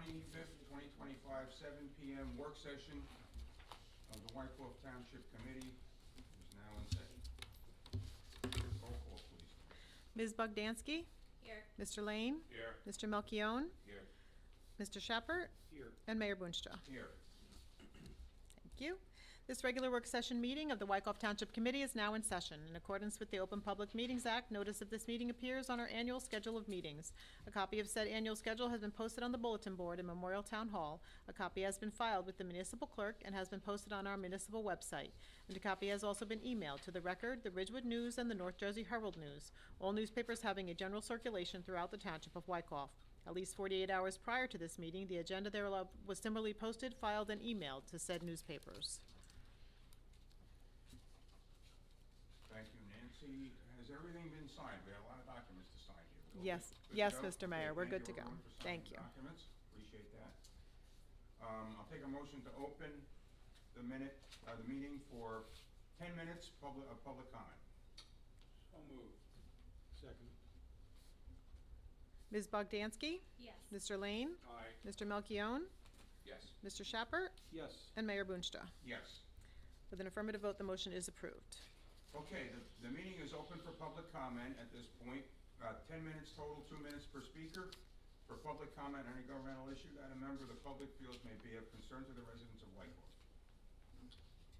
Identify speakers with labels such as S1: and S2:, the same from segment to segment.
S1: 25th, 2025, 7 p.m. work session of the Wyckoff Township Committee is now in session. Roll call, please.
S2: Ms. Bogdansky?
S3: Here.
S2: Mr. Lane?
S1: Here.
S2: Mr. Melchione?
S1: Here.
S2: Mr. Shepherd?
S1: Here.
S2: And Mayor Boonstra.
S1: Here.
S2: Thank you. This regular work session meeting of the Wyckoff Township Committee is now in session. In accordance with the Open Public Meetings Act, notice of this meeting appears on our annual schedule of meetings. A copy of said annual schedule has been posted on the bulletin board in Memorial Town Hall. A copy has been filed with the municipal clerk and has been posted on our municipal website. And a copy has also been emailed to the Record, the Ridgewood News, and the North Jersey Herald News, all newspapers having a general circulation throughout the Township of Wyckoff. At least 48 hours prior to this meeting, the agenda thereof was similarly posted, filed, and emailed to said newspapers.
S1: Thank you, Nancy. Has everything been signed? We have a lot of documents to sign here. We all
S2: Yes,
S1: good to
S2: yes,
S1: go?
S2: Mr. Mayor,
S1: Okay,
S2: we're good to go.
S1: everyone for signing
S2: Thank
S1: the
S2: you.
S1: Documents, appreciate that. I'll take a motion to open the meeting for 10 minutes of public comment.
S4: So moved. Second.
S2: Ms. Bogdansky?
S3: Yes.
S2: Mr. Lane?
S4: Aye.
S2: Mr. Melchione?
S1: Yes.
S2: Mr. Shepherd?
S4: Yes.
S2: And Mayor Boonstra.
S1: Yes.
S2: With an affirmative vote, the motion is approved.
S1: Okay, the meeting is open for public comment at this point. 10 minutes total, 2 minutes per speaker. For public comment on any governmental issue that a member of the public feels may be of concern to the residents of Wyckoff.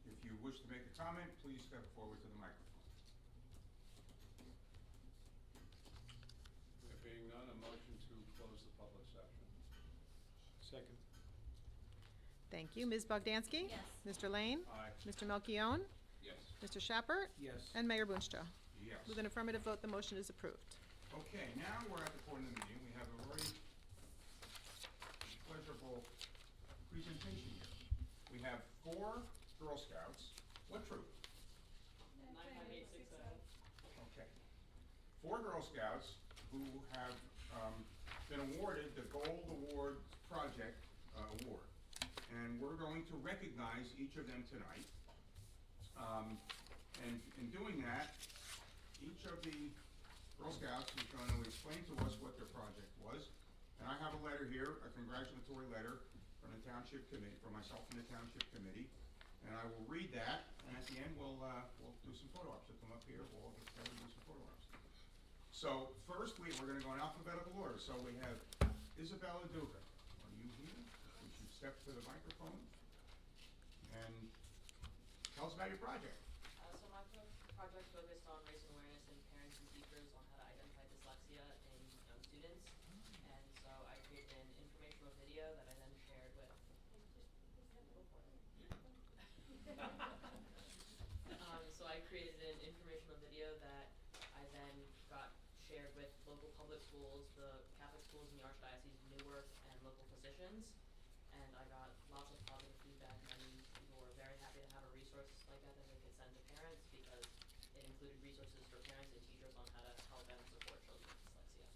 S1: If you wish to make a comment, please step forward to the microphone.
S4: There being none, a motion to close the public session. Second.
S2: Thank you. Ms. Bogdansky?
S3: Yes.
S2: Mr. Lane?
S4: Aye.
S2: Mr. Melchione?
S1: Yes.
S2: Mr. Shepherd?
S4: Yes.
S2: And Mayor Boonstra.
S1: Yes.
S2: With an affirmative vote, the motion is approved.
S1: Okay, now we're at the point of the meeting. We have a very pleasurable presentation here. We have 4 Girl Scouts. What troop?
S3: 95860.
S1: Okay. 4 Girl Scouts who have been awarded the Gold Award Project Award. And we're going to recognize each of them tonight. And in doing that, each of the Girl Scouts is going to explain to us what their project was. And I have a letter here, a congratulatory letter from the Township Committee, from myself and the Township Committee. And I will read that, and at the end, we'll do some photo ops. So come up here, we'll all get together and do some photo ops. So first, we're going to go in alphabetical order. So we have Isabella Duca. Are you here? You should step to the microphone and tell us about your project.
S5: So my project focused on raising awareness in parents and teachers on how to identify dyslexia in young students. And so I created an informational video that I then shared with so I created an informational video that I then got shared with local public schools, the Catholic schools in the Archdiocese of Newark, and local physicians. And I got lots of positive feedback, and people were very happy to have a resource like that they could send to parents, because it included resources for parents and teachers on how to help and support children with dyslexia.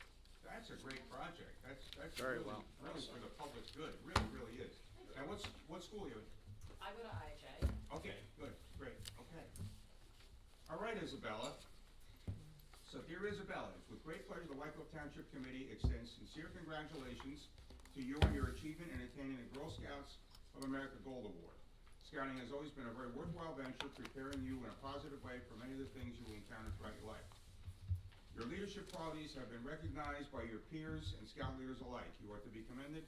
S1: That's a great project. That's
S4: Very
S1: really,
S4: well.
S1: really for the public's good. It really, really is. Now, what school are you in?
S5: I go to IHA.
S1: Okay, good, great, okay. All right, Isabella. So dear Isabella, it's with great pleasure the Wyckoff Township Committee extends sincere congratulations to you on your achievement in attaining the Girl Scouts of America Gold Award. Scouting has always been a very worthwhile venture, preparing you in a positive way for many of the things you will encounter throughout your life. Your leadership qualities have been recognized by your peers and Scout leaders alike. You are to be commended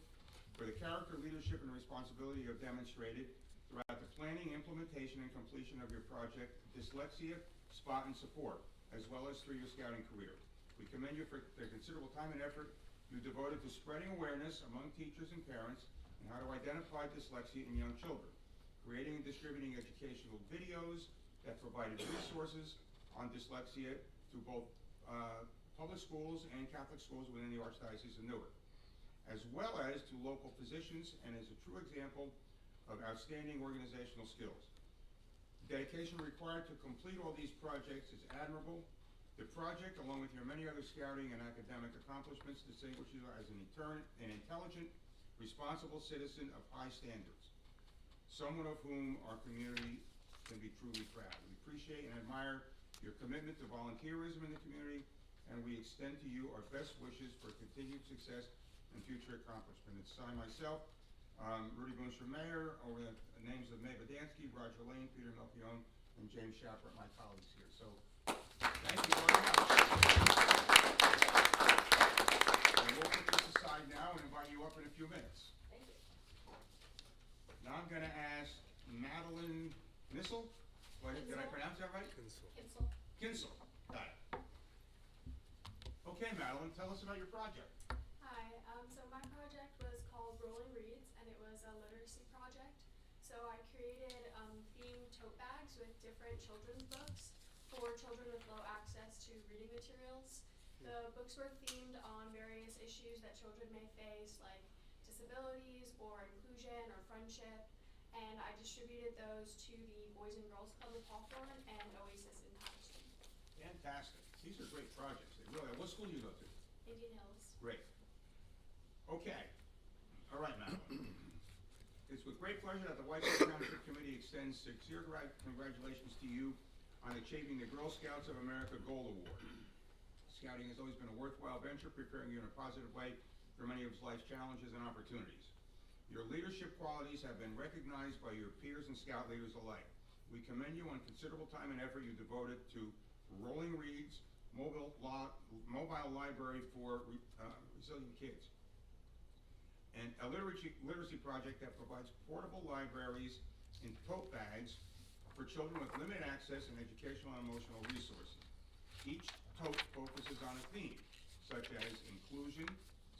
S1: for the character, leadership, and responsibility you have demonstrated throughout the planning, implementation, and completion of your project, Dyslexia, Spot, and Support, as well as through your scouting career. We commend you for the considerable time and effort you devoted to spreading awareness among teachers and parents on how to identify dyslexia in young children, creating and distributing educational videos that provided resources on dyslexia to both public schools and Catholic schools within the Archdiocese of Newark, as well as to local physicians, and is a true example of outstanding organizational skills. The dedication required to complete all these projects is admirable. The project, along with your many other scouting and academic accomplishments, distinguish you as an intelligent, responsible citizen of high standards, someone of whom our community can be truly proud. We appreciate and admire your commitment to volunteerism in the community, and we extend to you our best wishes for continued success and future accomplishment. It's signed myself, Rudy Boonstra, Mayor, over the names of May Badansky, Roger Lane, Peter Melchione, and James Shapper, my colleagues here. So, thank you very much. And we'll put this aside now and invite you up in a few minutes.
S5: Thank you.
S1: Now I'm gonna ask Madeline Nissel, did I pronounce that right?
S5: Kinsel.
S1: Kinsel, got it. Okay, Madeline, tell us about your project.
S3: Hi, so my project was called Rolling Reads, and it was a literacy project. So I created themed tote bags with different children's books for children with low access to reading materials. The books were themed on various issues that children may face, like disabilities or inclusion or friendship, and I distributed those to the Boys and Girls Club of Hawthorne and Oasis in Township.
S1: Fantastic. These are great projects. They really are. What school do you go to?
S3: Indian Hills.
S1: Great. Okay. All right, Madeline. It's with great pleasure that the White Oak Township Committee extends sincere congratulations to you on achieving the Girl Scouts of America Gold Award. Scouting has always been a worthwhile venture, preparing you in a positive way for many of life's challenges and opportunities. Your leadership qualities have been recognized by your peers and Scout leaders alike. We commend you on considerable time and effort you devoted to Rolling Reads, mobile library for resilient kids, and a literacy project that provides portable libraries in tote bags for children with limited access and educational and emotional resources. Each tote focuses on a theme, such as inclusion,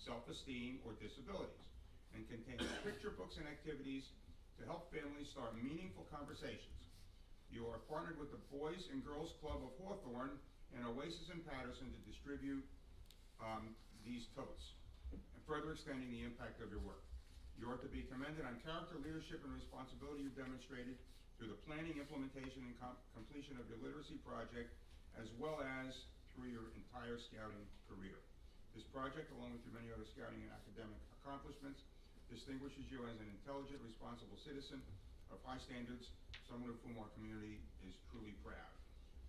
S1: self-esteem, or disabilities, and contains picture books and activities to help families start meaningful conversations. You are partnered with the Boys and Girls Club of Hawthorne and Oasis in Patterson to distribute these totes, and further extending the impact of your work. You are to be commended on character, leadership, and responsibility you demonstrated through the planning, implementation, and completion of your literacy project, as well as through your entire scouting career. This project, along with your many other scouting and academic accomplishments, distinguishes you as an intelligent, responsible citizen of high standards, someone of whom our community is truly proud.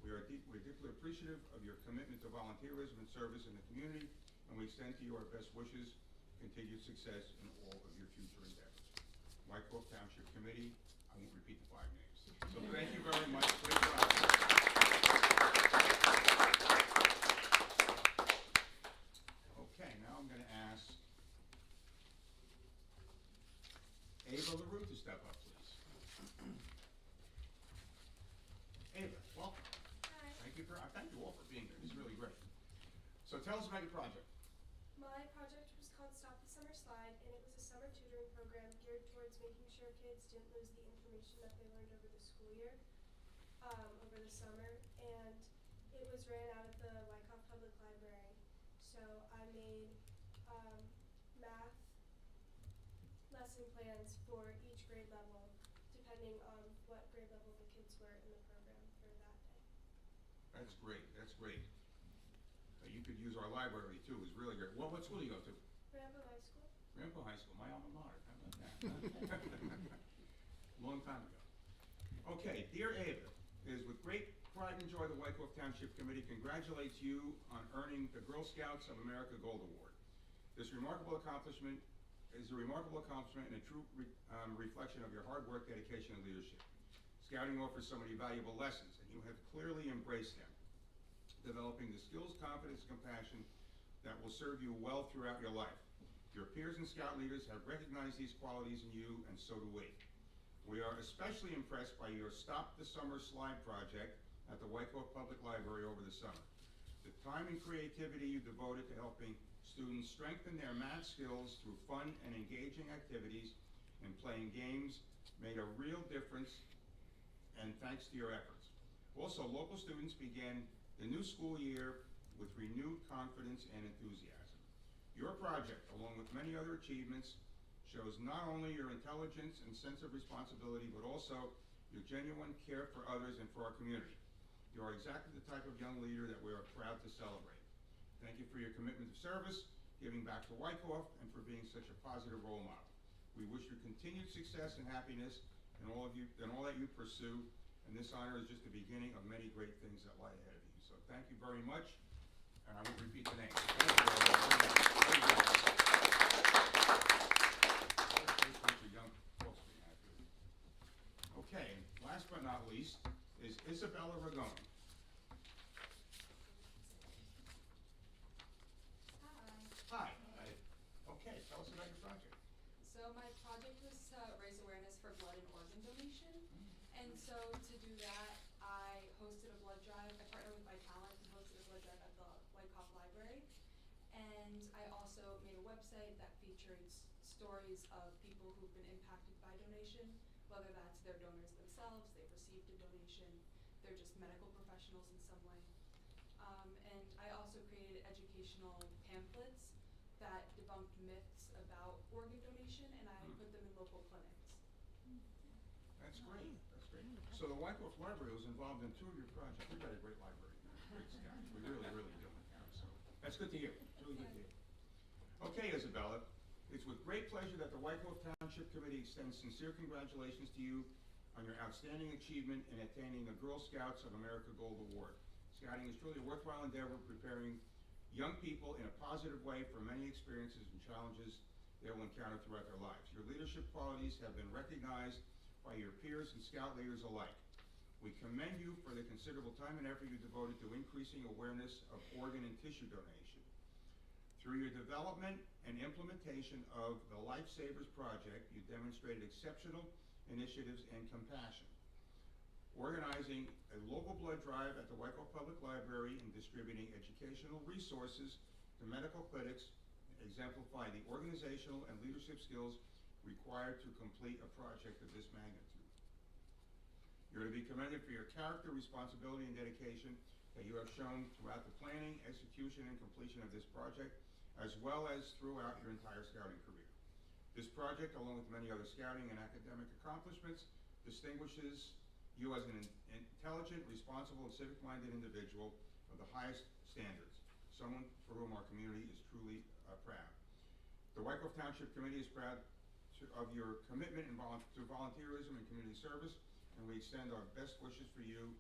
S1: We're deeply appreciative of your commitment to volunteerism and service in the community, and we extend to you our best wishes, continued success in all of your future endeavors. White Oak Township Committee, I won't repeat the 5 names. So thank you very much. Great job. Okay, now I'm going to ask Ava LaRue to step up, please. Ava, welcome.
S3: Hi.
S1: Thank you all for being here. This is really great. So tell us about your project.
S3: My project was called Stop the Summer Slide, and it was a summer tutoring program geared towards making sure kids didn't lose the information that they learned over the school year, over the summer, and it was ran out of the Wyckoff Public Library. So I made math lesson plans for each grade level, depending on what grade level the kids were in the program for that day.
S1: That's great. That's great. You could use our library too. It was really great. What school do you go to?
S3: Rambo High School.
S1: Rambo High School, my alma mater. How about that? Long time ago. Okay, dear Ava, it is with great pride and joy the White Oak Township Committee congratulates you on earning the Girl Scouts of America Gold Award. This remarkable accomplishment is a remarkable accomplishment and a true reflection of your hard work, dedication, and leadership. Scouting offers so many valuable lessons, and you have clearly embraced them, developing the skills, confidence, and compassion that will serve you well throughout your life. Your peers and Scout leaders have recognized these qualities in you, and so do we. We are especially impressed by your Stop the Summer Slide project at the Wyckoff Public Library over the summer. The time and creativity you devoted to helping students strengthen their math skills through fun and engaging activities and playing games made a real difference, and thanks to your efforts. Also, local students began the new school year with renewed confidence and enthusiasm. Your project, along with many other achievements, shows not only your intelligence and sense of responsibility, but also your genuine care for others and for our community. You are exactly the type of young leader that we are proud to celebrate. Thank you for your commitment to service, giving back to Wyckoff, and for being such a positive role model. We wish you continued success and happiness in all that you pursue, and this honor is just the beginning of many great things that lie ahead of you. So thank you very much, and I won't repeat the name. Thank you all very much. Isabella Ragone.
S6: Hi.
S1: Hi. Okay, tell us about your project.
S6: So my project was to raise awareness for blood and organ donation. And so to do that, I hosted a blood drive. I partnered with my talent and hosted a blood drive at the Wyckoff Library. And I also made a website that featured stories of people who've been impacted by donation, whether that's their donors themselves, they've received a donation, they're just medical professionals in some way. And I also created educational pamphlets that debunked myths about organ donation, and I put them in local clinics.
S1: That's great, that's great. So the Wyckoff Library was involved in 2 of your projects. We've got a great library, great staff. We really, really do. So that's good to hear, it's really good to hear. Okay, Isabella, it's with great pleasure that the Wyckoff Township Committee extends sincere congratulations to you on your outstanding achievement in attaining the Girl Scouts of America Gold Award. Scouting is truly a worthwhile endeavor preparing young people in a positive way for many experiences and challenges they will encounter throughout their lives. Your leadership qualities have been recognized by your peers and Scout leaders alike. We commend you for the considerable time and effort you devoted to increasing awareness of organ and tissue donation. Through your development and implementation of the Lifesavers Project, you demonstrated exceptional initiatives and compassion. Organizing a local blood drive at the Wyckoff Public Library and distributing educational resources to medical clinics exemplify the organizational and leadership skills required to complete a project of this magnitude. You're to be commended for your character, responsibility, and dedication that you have shown throughout the planning, execution, and completion of this project, as well as throughout your entire scouting career. This project, along with many other scouting and academic accomplishments, distinguishes you as an intelligent, responsible, and civic-minded individual of the highest standards, someone for whom our community is truly proud. The Wyckoff Township Committee is proud of your commitment to volunteerism and community service, and we extend our best wishes for you,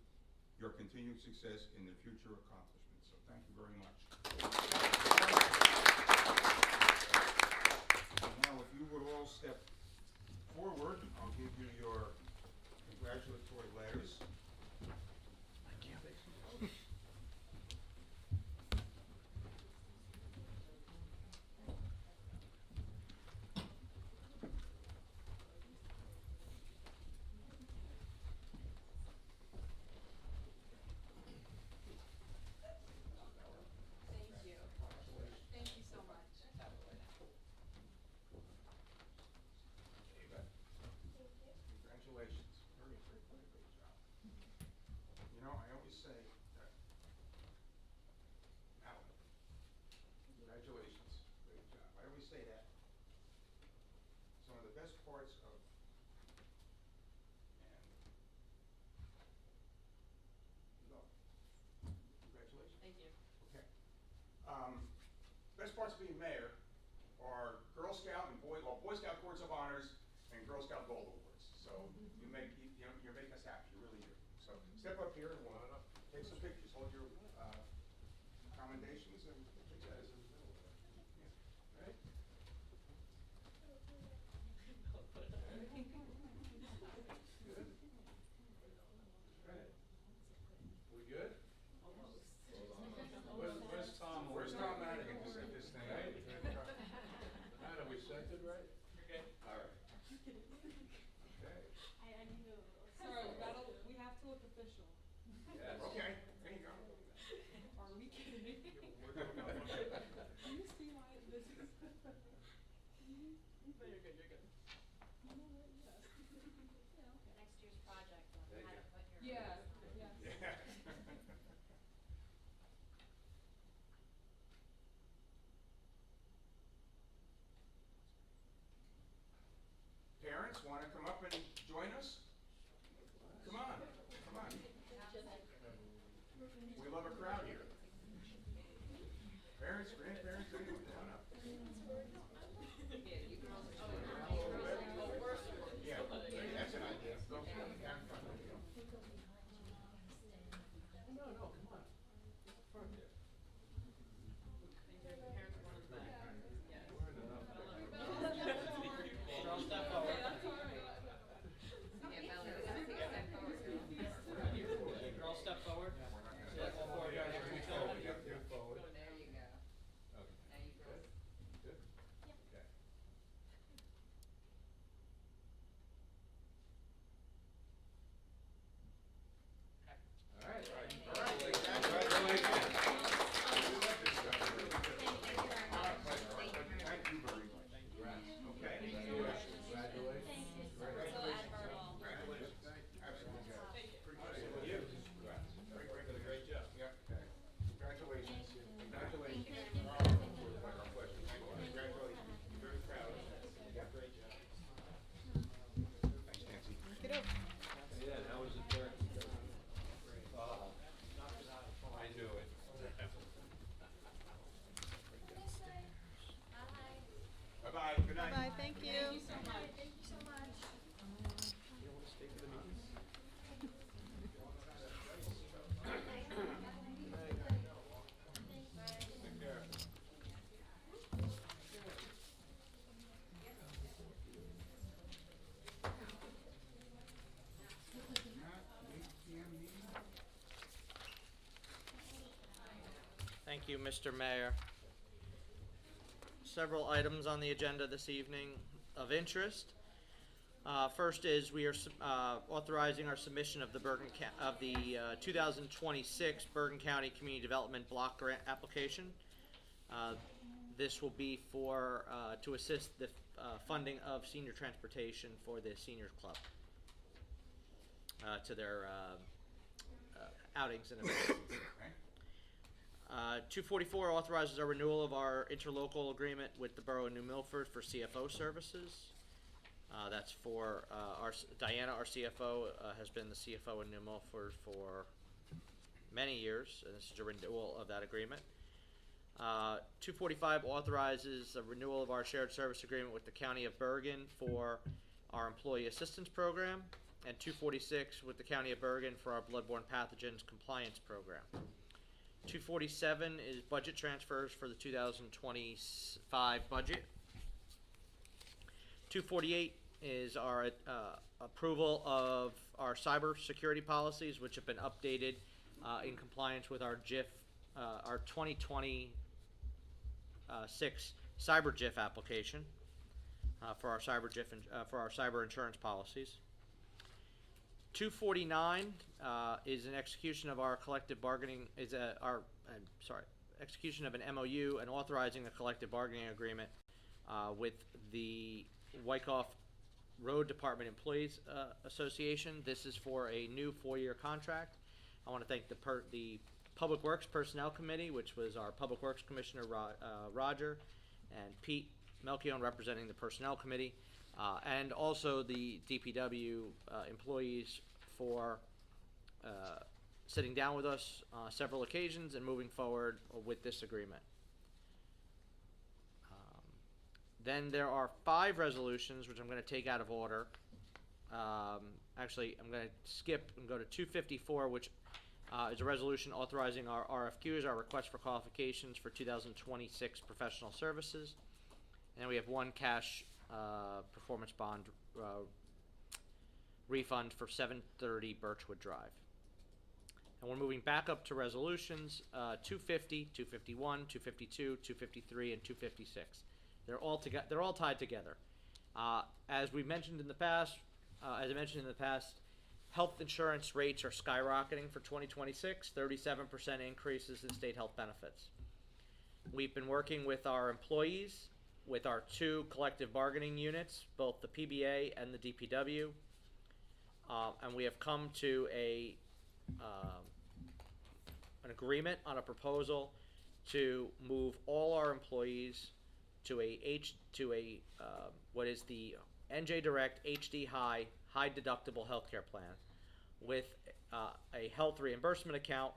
S1: your continued success in the future accomplishments. So thank you very much. Now, if you would all step forward, I'll give you your congratulatory letters. Thank you.
S6: Thank you. Thank you so much.
S1: Ava, congratulations. Very, very, very great job. You know, I always say that, Alan, congratulations, great job. I always say that some of the best parts of, and, no, congratulations.
S5: Thank you.
S1: Okay. Best parts of being mayor are Girl Scout and Boy Scout Courts of Honors and Girl Scout Gold Awards. So you make us happy, you really do. So step up here and we'll take some pictures. Hold your commendations and take that as a yeah. Right? Good. Good.
S4: We good?
S5: Almost.
S4: Where's Tom?
S1: Where's Tom Madigan to set this thing up?
S4: Matt, are we set it right?
S5: You're good.
S4: All right.
S1: Okay.
S6: Sorry, we have to look official.
S4: Yes.
S1: Okay, there you go.
S6: Are we kidding?
S4: We're going on.
S6: Do you see why this is?
S5: No, you're good, you're good.
S7: Next year's project on
S4: There you
S7: how to
S4: go.
S7: put your.
S6: Yeah, yeah.
S1: Yeah. Parents want to come up and join us? Come on, come on. We love a crowd here. Parents, grandparents, anyone, come on up.
S5: Yeah, you girls are so
S1: Yeah, that's an idea. Go down in front of you.
S4: No, come on. Front there.
S5: Your parents are going in the back. Yeah.
S4: We're in enough.
S5: Girl, step forward.
S7: Yeah, Bella, we gotta take a step forward, girl.
S2: Thank you.
S3: Thank you so much.
S8: You want to stay for the meeting?
S4: Take care.
S1: Matt, 8 PM meeting?
S8: Thank you, Mr. Mayor. Several items on the agenda this evening of interest. First is we are authorizing our submission of the 2026 Bergen County Community Development Block Grant application. This will be for to assist the funding of senior transportation for the seniors club to their outings and events.
S1: Okay.
S8: 244 authorizes a renewal of our interlocal agreement with the Borough of New Milford for CFO services. That's for Diana, our CFO, has been the CFO in New Milford for many years, and this is a renewal of that agreement. 245 authorizes a renewal of our shared service agreement with the County of Bergen for our employee assistance program, and 246 with the County of Bergen for our bloodborne pathogens compliance program. 247 is budget transfers for the 2025 budget. 248 is our approval of our cyber security policies, which have been updated in compliance with our GIF, our 2026 cyber GIF application for our cyber GIF for our cyber insurance policies. 249 is an execution of our collective bargaining execution of an MOU and authorizing a collective bargaining agreement with the Wyckoff Road Department Employees Association. This is for a new 4-year contract. I want to thank the Public Works Personnel Committee, which was our Public Works Commissioner Roger, and Pete Melchion representing the Personnel Committee, and also the DPW employees for sitting down with us on several occasions and moving forward with this agreement. Then there are 5 resolutions, which I'm going to take out of order. Actually, I'm going to skip and go to 254, which is a resolution authorizing our RFQs, our request for qualifications for 2026 professional services. And we have 1 cash performance bond refund for 730 Birchwood Drive. And we're moving back up to resolutions 250, 251, 252, 253, and 256. They're all tied together. As we mentioned in the past, health insurance rates are skyrocketing for 2026, 37% increases in state health benefits. We've been working with our employees, with our 2 collective bargaining units, both the PBA and the DPW, and we have come to an agreement on a proposal to move all our employees to what is the NJ Direct HD high deductible healthcare plan with a health reimbursement account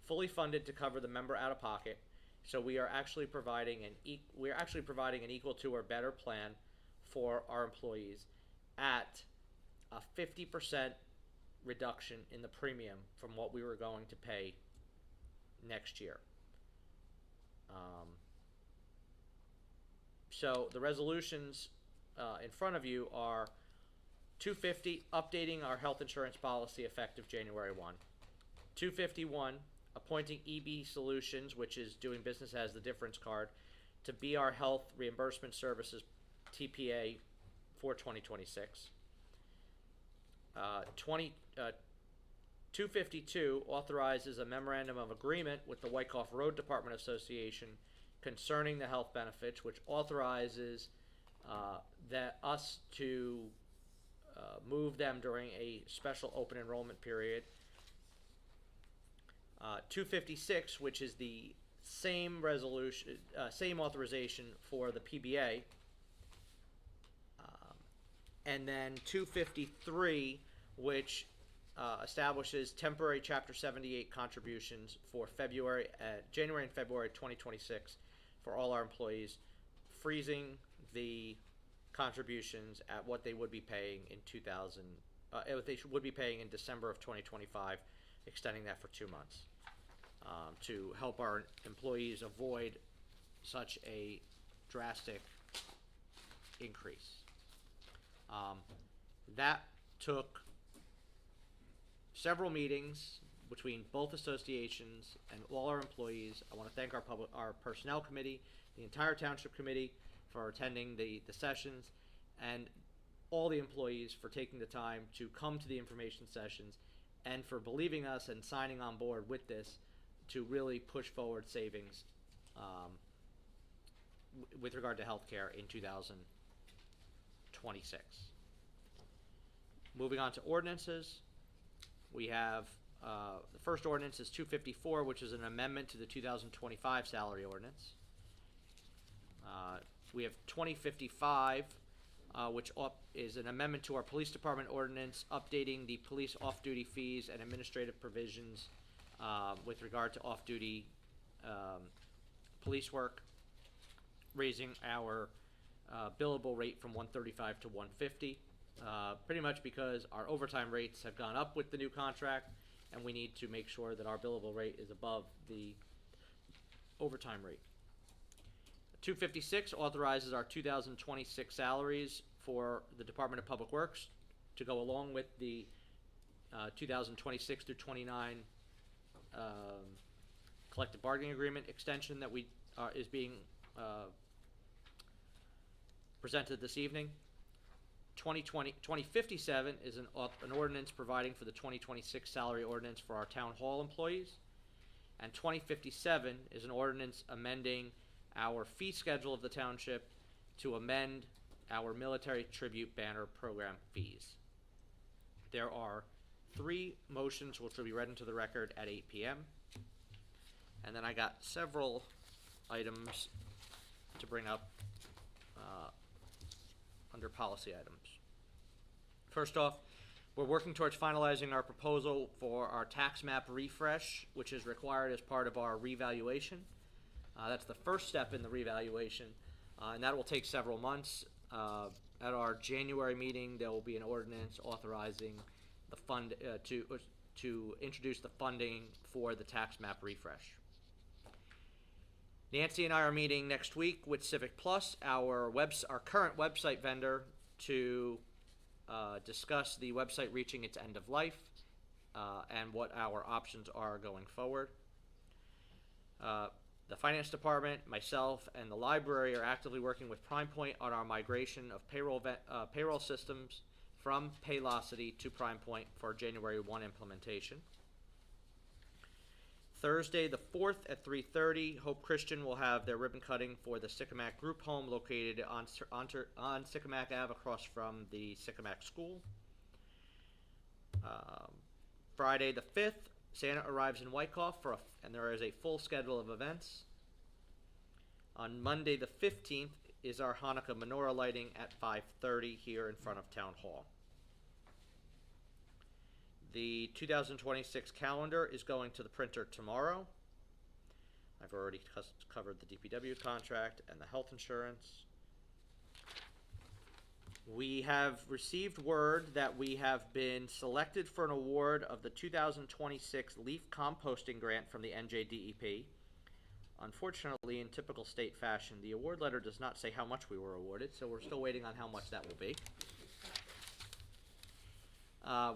S8: fully funded to cover the member out of pocket. So we are actually providing an equal to or better plan for our employees at a 50% reduction in the premium from what we were going to pay next year. So the resolutions in front of you are 250, updating our health insurance policy effective January 1. 251, appointing EB Solutions, which is doing business as the difference card, to be our health reimbursement services TPA for 2026. 252 authorizes a memorandum of agreement with the Wyckoff Road Department Association concerning the health benefits, which authorizes us to move them during a special open enrollment period. 256, which is the same resolution, same authorization for the PBA. And then 253, which establishes temporary Chapter 78 contributions for January and February 2026 for all our employees, freezing the contributions at what they would be paying in what they would be paying in December of 2025, extending that for 2 months, to help our employees avoid such a drastic increase. That took several meetings between both associations and all our employees. I want to thank our personnel committee, the entire township committee for attending the sessions, and all the employees for taking the time to come to the information sessions and for believing us and signing on board with this to really push forward savings with regard to healthcare in 2026. Moving on to ordinances, we have the first ordinance is 254, which is an amendment to the 2025 salary ordinance. We have 2055, which is an amendment to our police department ordinance, updating the police off-duty fees and administrative provisions with regard to off-duty police work, raising our billable rate from $135 to $150, pretty much because our overtime rates have gone up with the new contract, and we need to make sure that our billable rate is above the overtime rate. 256 authorizes our 2026 salaries for the Department of Public Works to go along with the 2026 through 29 collective bargaining agreement extension that is being presented this evening. 2057 is an ordinance providing for the 2026 salary ordinance for our town hall employees. And 2057 is an ordinance amending our fee schedule of the township to amend our military tribute banner program fees. There are 3 motions which will be read into the record at 8 p.m. And then I got several items to bring up under policy items. First off, we're working towards finalizing our proposal for our tax map refresh, which is required as part of our revaluation. That's the first step in the revaluation, and that will take several months. At our January meeting, there will be an ordinance authorizing the fund to introduce the funding for the tax map refresh. Nancy and I are meeting next week with Civic Plus, our current website vendor, to discuss the website reaching its end of life and what our options are going forward. The finance department, myself, and the library are actively working with PrimePoint on our migration of payroll systems from Paylocity to PrimePoint for January 1 implementation. Thursday, the 4th at 3:30, Hope Christian will have their ribbon cutting for the Sycamac Group Home located on Sycamac Ave across from the Sycamac School. Friday, the 5th, Santa arrives in Wyckoff and there is a full schedule of events. On Monday, the 15th, is our Hanukkah menorah lighting at 5:30 here in front of Town Hall. The 2026 calendar is going to the printer tomorrow. I've already covered the DPW contract and the health insurance. We have received word that we have been selected for an award of the 2026 leaf composting grant from the NJDEP. Unfortunately, in typical state fashion, the award letter does not say how much we were awarded, so we're still waiting on how much that will be.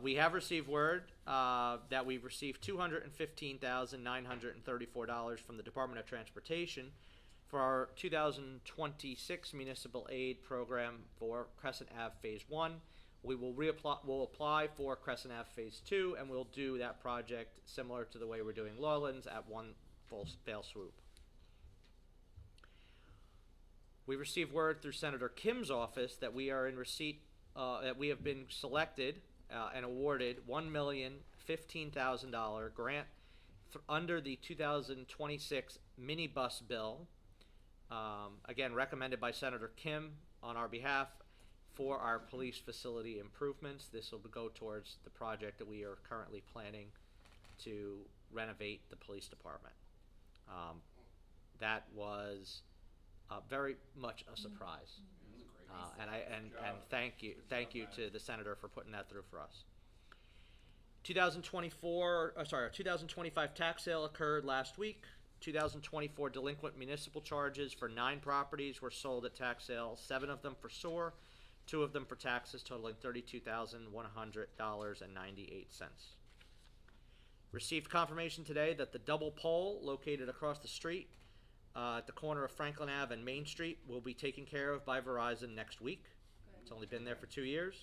S8: We have received word that we've received $215,934 from the Department of Transportation for our 2026 municipal aid program for Crescent Ave Phase 1. We'll apply for Crescent Ave Phase 2, and we'll do that project similar to the way we're doing Lawlands at one fell swoop. We received word through Senator Kim's office that we are in receipt, that we have been selected and awarded $1,015,000 grant under the 2026 minibus bill, again recommended by Senator Kim on our behalf for our police facility improvements. This will go towards the project that we are currently planning to renovate the police department. That was very much a surprise.
S4: That's great.
S8: And thank you to the senator for putting that through for us. 2025 tax sale occurred last week. 2024 delinquent municipal charges for 9 properties were sold at tax sale, 7 of them for SOAR, 2 of them for taxes totaling $32,100.98. Received confirmation today that the double pole located across the street at the corner of Franklin Ave and Main Street will be taken care of by Verizon next week. It's only been there for 2 years.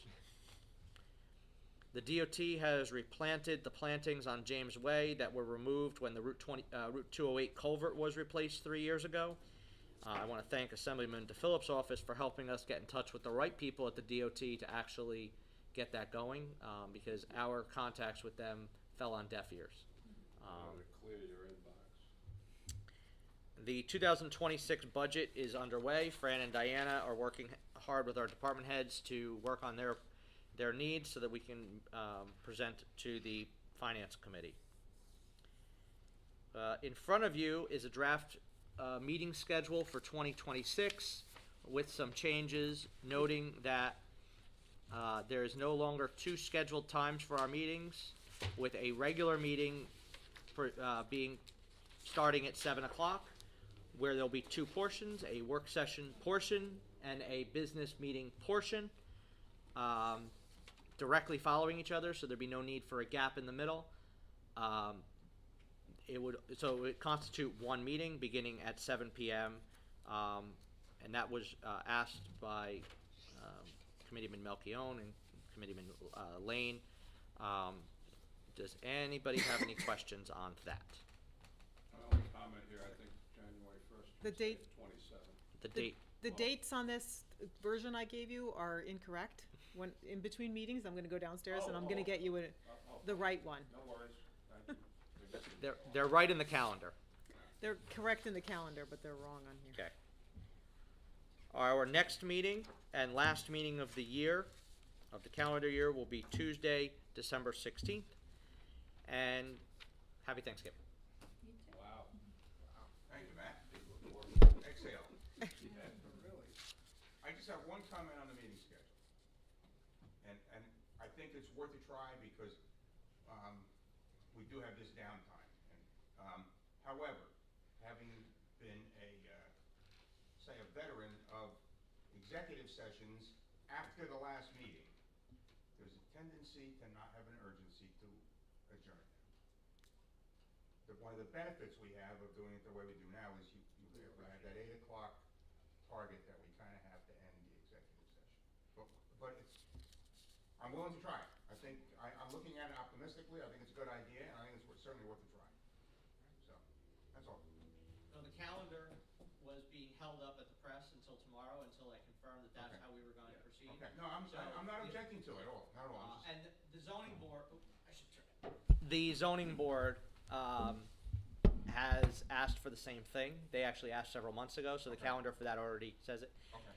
S8: The DOT has replanted the plantings on James Way that were removed when the Route 208 culvert was replaced 3 years ago. I want to thank Assemblyman DePhillip's office for helping us get in touch with the right people at the DOT to actually get that going, because our contacts with them fell on deaf ears.
S4: Clear your inbox.
S8: The 2026 budget is underway. Fran and Diana are working hard with our department heads to work on their needs so that we can present to the Finance Committee. In front of you is a draft meeting schedule for 2026 with some changes, noting that there is no longer 2 scheduled times for our meetings, with a regular meeting being starting at 7 o'clock, where there'll be 2 portions, a work session portion and a business meeting portion, directly following each other, so there'd be no need for a gap in the middle. It would constitute one meeting beginning at 7 p.m. And that was asked by Committeeman Melchione and Committeeman Lane. Does anybody have any questions on that?
S4: My only comment here, I think January 1st.
S2: The date-
S4: 27th.
S8: The date,
S2: The dates on this version I gave you are incorrect. When, in between meetings, I'm gonna go downstairs and I'm gonna get you the right one.
S4: No worries, thank you.
S8: they're right in the calendar.
S2: They're correct in the calendar, but they're wrong on here.
S8: Okay. Our next meeting and last meeting of the year, of the calendar year, will be Tuesday, December 16th. And happy Thanksgiving.
S4: Wow.
S1: Thank you, Matt. Exhale.
S4: Really?
S1: I just have one comment on the meeting schedule. And I think it's worth a try because we do have this downtime. And, however, having been say a veteran of executive sessions after the last meeting, there's a tendency to not have an urgency to adjourn them. One of the benefits we have of doing it the way we do now is you have that 8 o'clock target that we kind of have to end the executive session. But I'm willing to try it. I think, I'm looking at it optimistically. I think it's a good idea, and I think it's certainly worth a try. So, that's all.
S8: So the calendar was being held up at the press until tomorrow, until I confirmed that that's
S1: Okay.
S8: how we were going to proceed.
S1: Okay, no, I'm not objecting to it at all, not at all. I'm just-
S8: And the zoning board, I should turn it. The zoning board has asked for the same thing. They actually asked several months ago, so the
S1: Okay.
S8: calendar for that already says it.
S1: Okay,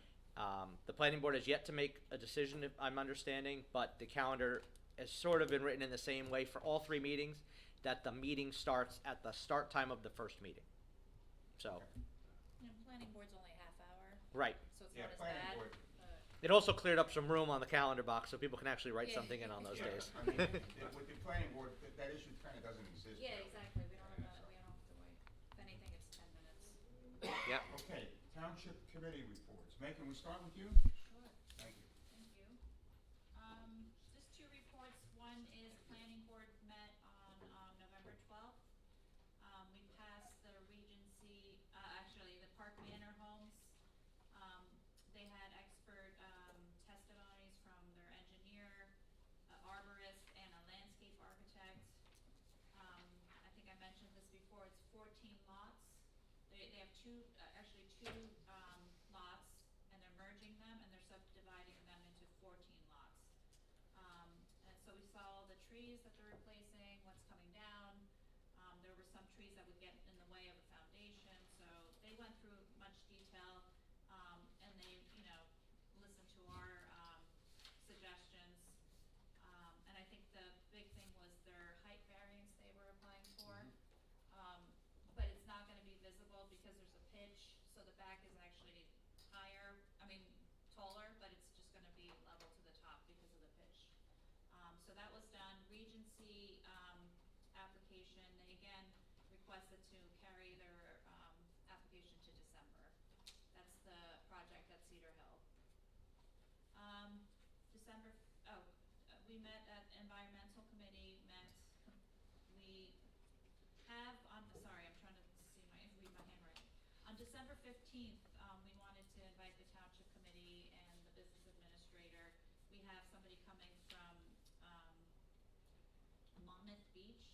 S8: The planning board has yet to make a decision, if I'm understanding, but the calendar has sort of been written in the same way for all 3 meetings, that the meeting starts at the start time of the first meeting. So,
S7: And planning board's only a half hour,
S8: right.
S7: so it's
S1: yeah,
S7: not as
S1: planning
S7: bad.
S1: board.
S8: It also cleared up some room on the calendar box so people can actually write
S7: Yeah.
S8: something in on those
S1: Yeah,
S8: days.
S1: I mean, with the planning board, that issue kind of doesn't exist.
S7: Yeah,
S1: really.
S7: exactly, we don't have to wait. If anything, it's 10 minutes.
S8: Yep.
S1: Okay, township committee reports. May, can we start with you?
S7: Sure.
S1: Thank you.
S7: Thank you. Just 2 reports. One is planning board met on, November 12th. We passed the Regency, actually the Park Manor homes. They had expert, testimonies from their engineer, arborist, and a landscape architect. I think I mentioned this before, it's 14 lots. They have two lots, and they're merging them, and they're subdividing them into 14 lots. And so we saw the trees that they're replacing, what's coming down. There were some trees that would get in the way of the foundation, so they went through much detail, and they, listened to our, suggestions. And I think the big thing was their height variance they were applying for. But it's not gonna be visible because there's a pitch, so the back is that was done. Regency, application, they again requested to carry their, application to December. That's the project at Cedar Hill. December, we met at environmental committee, we have sorry, I'm trying to read my handwriting. On December 15th, we wanted to invite the township committee and the business administrator. We have somebody coming from, Monmouth Beach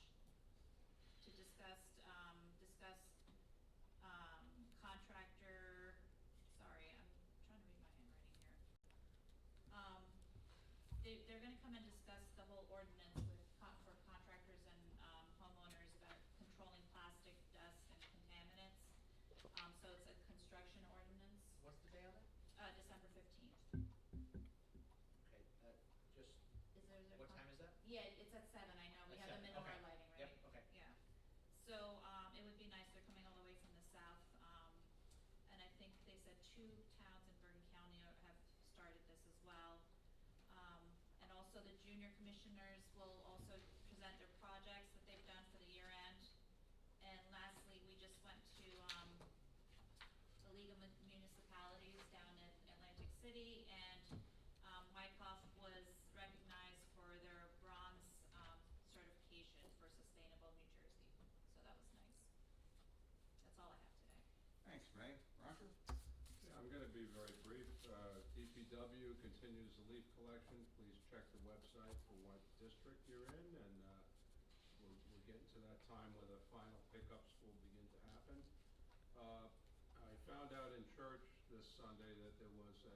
S7: to discuss contractor, sorry, I'm trying to read my handwriting here. They're gonna come and discuss the whole ordinance for contractors and, homeowners about controlling plastic, dust, and contaminants. So it's a construction ordinance,
S8: What's the day of it?
S7: December 15th.
S8: Okay, just,
S7: Is there?
S8: what time is that?
S7: Yeah, it's at 7, I know, we
S8: At
S7: have the
S8: 7,
S7: menorah
S8: okay.
S7: lighting,
S8: Yep,
S7: right?
S8: okay.
S7: Yeah, so, it would be nice, they're coming all the way from the south, and I think they said 2 towns in Bergen County have started this as well. And also the junior commissioners will also present their projects that they've done for the year end. And lastly, we just went to, the League of Municipalities down in Atlantic City, and, Wyckoff was recognized for their bronze, certification for sustainable New Jersey, so that was nice. That's all I have today.
S1: Thanks, Ray. Roger?
S4: Yeah, I'm gonna be very brief. DPW continues the leaf collection. Please check the website for what district you're in, and we're getting to that time where the final pickups will begin to happen. I found out in church this Sunday that there was a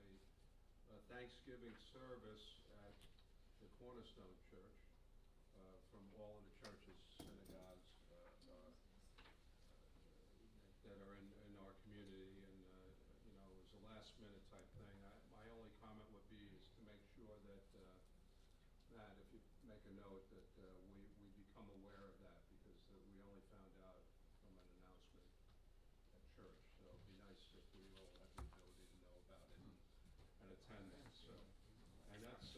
S4: Thanksgiving service at the Cornerstone Church, from all of the churches, synagogues, that are in our community, and, you know, it was a last minute type thing. My only comment would be is to make sure that, Matt, if you make a note, that, we become aware of that, because we only found out from an announcement at church. So it'd be nice if we all had the ability to know about it and attend that, so. And that's,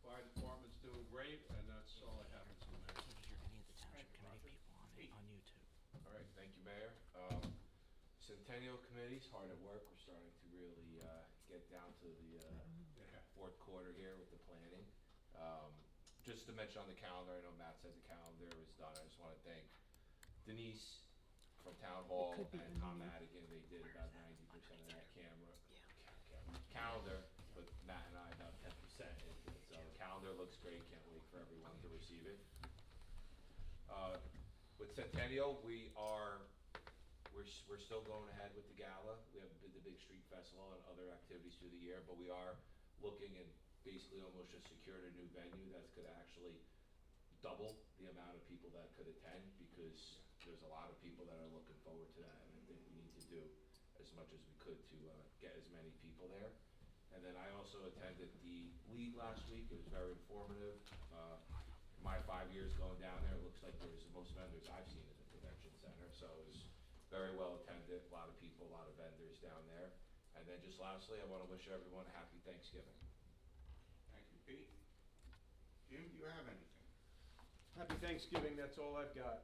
S4: fire department's doing great, and that's all I have.
S8: Hear any of the township committee people on YouTube?
S9: All right, thank you, Mayor. Centennial Committee's hard at work. We're starting to really get down to the fourth quarter here with the planning. Just to mention on the calendar, I know Matt said the calendar is done. I just want to thank Denise from Town Hall and Tom Madigan. They did about 90% of that calendar, but Matt and I about 10% into it. So the calendar looks great. Can't wait for everyone to receive it. With Centennial, we're still going ahead with the gala. We have the big street festival and other activities through the year, but we are looking and basically almost just secured a new venue that's gonna actually double the amount of people that could attend, because there's a lot of people that are looking forward to that, and I think we need to do as much as we could to get as many people there. And then I also attended the league last week. It was very informative. My 5 years going down there, it looks like there was the most vendors I've seen in the convention center, so it was very well attended, a lot of people, a lot of vendors down there. And then just lastly, I want to wish everyone a happy Thanksgiving.
S1: Thank you, Pete. Jim, do you have anything?
S4: Happy Thanksgiving, that's all I've got.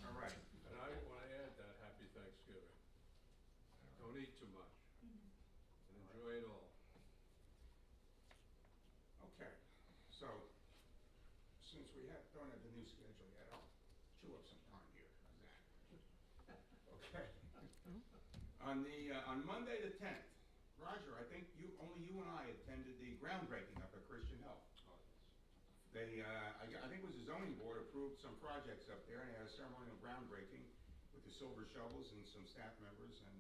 S1: All right.
S4: And I want to add that, happy Thanksgiving. Don't eat too much, and enjoy it all.
S1: Okay, so, since we don't have the new schedule yet, I'll chew up some time here. How's that? Okay. On Monday the 10th, Roger, I think only you and I attended the groundbreaking up at Christian Hill. They, I think it was the zoning board approved some projects up there, and they had a ceremonial groundbreaking with the silver shovels and some staff members and,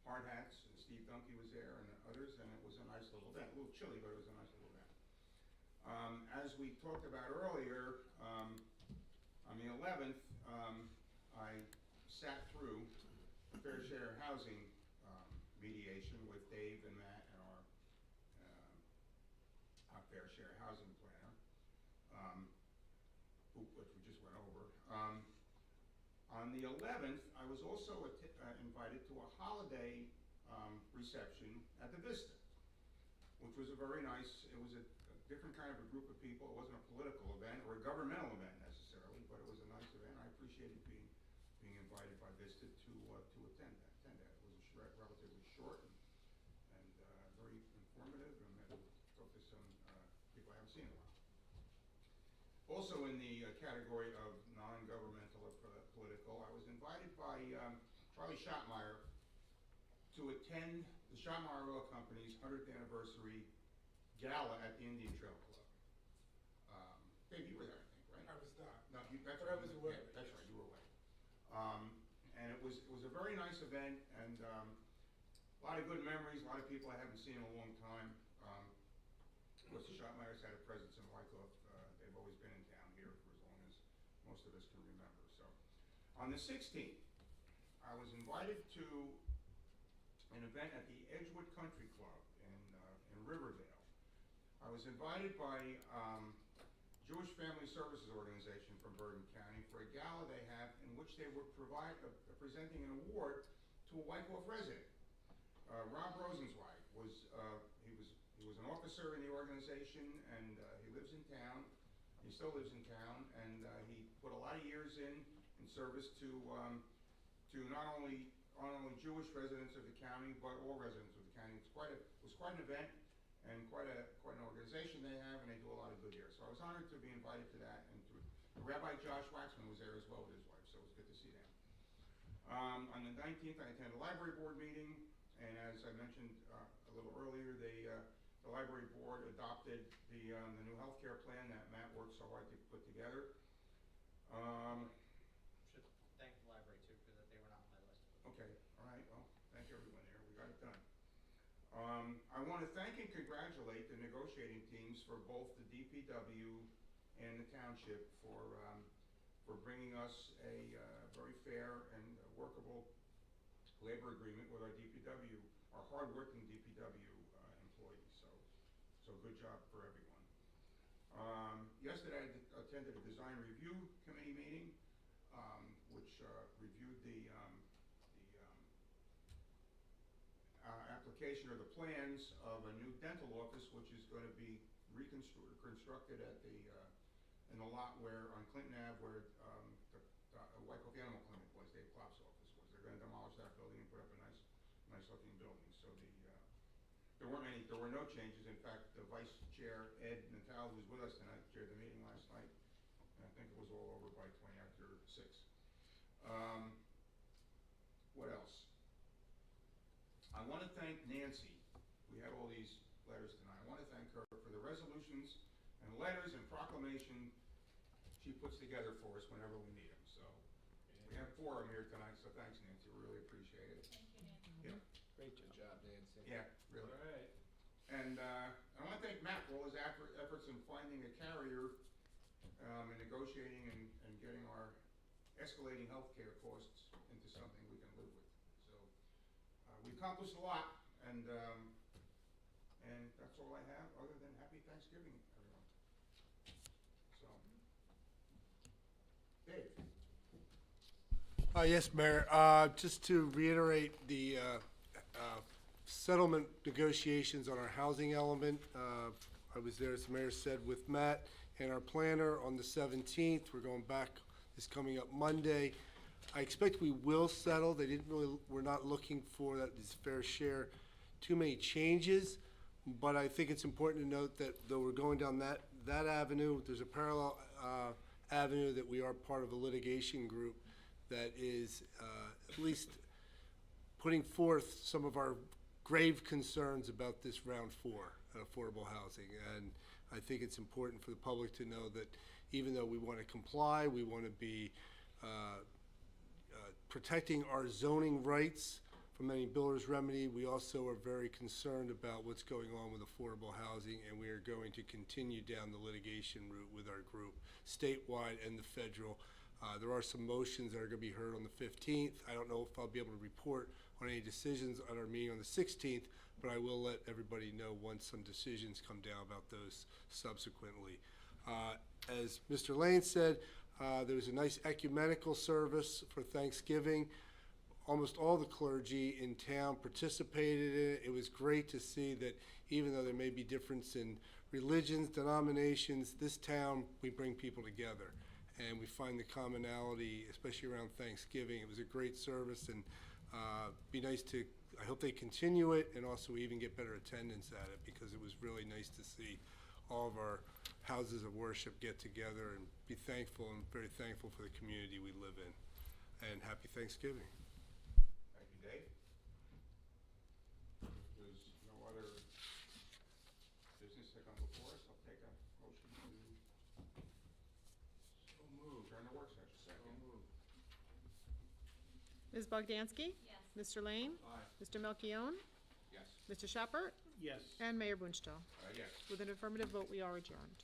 S1: hard hats, and Steve Dunkey was there and others, and it was a nice little event, a little chilly, but it was a nice little event. As we talked about earlier, on the 11th, I sat through fair share housing mediation with Dave and Matt and our fair share housing planner, which we just went over. On the 11th, I was also invited to a holiday reception at the Vista, which was a very nice, it was a different kind of a group of people. It wasn't a political event or a governmental event necessarily, but it was a nice event. I appreciated being invited by Vista to attend that. It was relatively short and very informative, and talked to some people I haven't seen in a while. Also in the category of non-governmental or political, I was invited by Charlie Schottmeyer to attend the Schottmeyer Oil Company's 100th anniversary gala at the Indian Trail Club. Dave, you were there, I think, right?
S10: I was not.
S1: No, that's
S10: But
S1: right.
S10: I was aware
S1: Yeah,
S10: of it,
S1: that's
S10: yes.
S1: right, you were away. And it was a very nice event, and a lot of good memories, a lot of people I haven't seen in a long time. Of course, the Schottmeyers had a presence in Wyckoff. They've always been in town here for as long as most of us can remember. So, on the 16th, I was invited to an event at the Edgewood Country Club in Riverdale. I was invited by Jewish Family Services Organization from Bergen County for a gala they have in which they were presenting an award to a Wyckoff resident. Rob Rosenzweig was an officer in the organization, and he lives in town. He still lives in town, and he put a lot of years in service to not only Jewish residents of the county, but all residents of the county. It was quite an event and quite an organization they have, and they do a lot of good here. So I was honored to be invited to that, and Rabbi Josh Waxman was there as well with his wife, so it was good to see them. On the 19th, I attended a library board meeting, and as I mentioned a little earlier, the library board adopted the new healthcare plan that Matt worked so hard to put together.
S8: Should thank the library too, because they were not on my list.
S1: Okay, all right, well, thank everyone there, we got it done. I want to thank and congratulate the negotiating teams for both the DPW and the Township for bringing us a very fair and workable labor agreement with our DPW, our hardworking DPW employees, so good job for everyone. Yesterday I attended a design review committee meeting, which reviewed the application or the plans of a new dental office, which is going to be reconstructed at in the lot where, on Clinton Ave, where the Wyckoff Animal Clinic was, Dave Klopp's office was. They're going to demolish that building and put up a nice looking building. So there were no changes. In fact, the vice chair, Ed Natal, who's with us tonight, chaired the meeting last night, and I think it was all over by 20 after 6. What else? I want to thank Nancy. We had all these letters tonight. I want to thank her for the resolutions and letters and proclamation she puts together for us whenever we need them. So we have 4 of them here tonight, so thanks, Nancy. We really appreciate it.
S7: Thank you, Nancy.
S1: Yeah.
S10: Great job, Nancy.
S1: Yeah, really.
S4: All right.
S1: And I want to thank Matt for all his efforts in finding a carrier and negotiating and getting our escalating healthcare costs into something we can live with. So we accomplished a lot, and that's all I have, other than happy Thanksgiving, everyone. So, Dave.
S10: Yes, Mayor. Just to reiterate the settlement negotiations on our housing element. I was there, as the mayor said, with Matt and our planner on the 17th. We're going back this coming up Monday. I expect we will settle. We're not looking for this fair share too many changes, but I think it's important to note that though we're going down that avenue, there's a parallel avenue that we are part of a litigation group that is at least putting forth some of our grave concerns about this round 4 at affordable housing. And I think it's important for the public to know that even though we want to comply, we want to be protecting our zoning rights from any builder's remedy, we also are very concerned about what's going on with affordable housing, and we are going to continue down the litigation route with our group, statewide and the federal. There are some motions that are going to be heard on the 15th. I don't know if I'll be able to report on any decisions on our meeting on the 16th, but I will let everybody know once some decisions come down about those subsequently. As Mr. Lane said, there was a nice ecumenical service for Thanksgiving. almost all the clergy in town participated in it. It was great to see that even though there may be difference in religions, denominations, this town, we bring people together. And we find the commonality, especially around Thanksgiving. It was a great service, and be nice to, I hope they continue it, and also even get better attendance at it, because it was really nice to see all of our houses of worship get together and be thankful, and very thankful for the community we live in. And happy Thanksgiving.
S1: Thank you, Dave. If there's no other business to come before us, I'll take a motion to so move during the work session. Second.
S2: Ms. Bogdansky?
S7: Yes.
S2: Mr. Lane?
S4: Aye.
S2: Mr. Melchiong?
S9: Yes.
S2: Mr. Shepherd?
S4: Yes.
S2: And Mayor Bunchtel.
S1: Yes.
S2: With an affirmative vote, we are adjourned.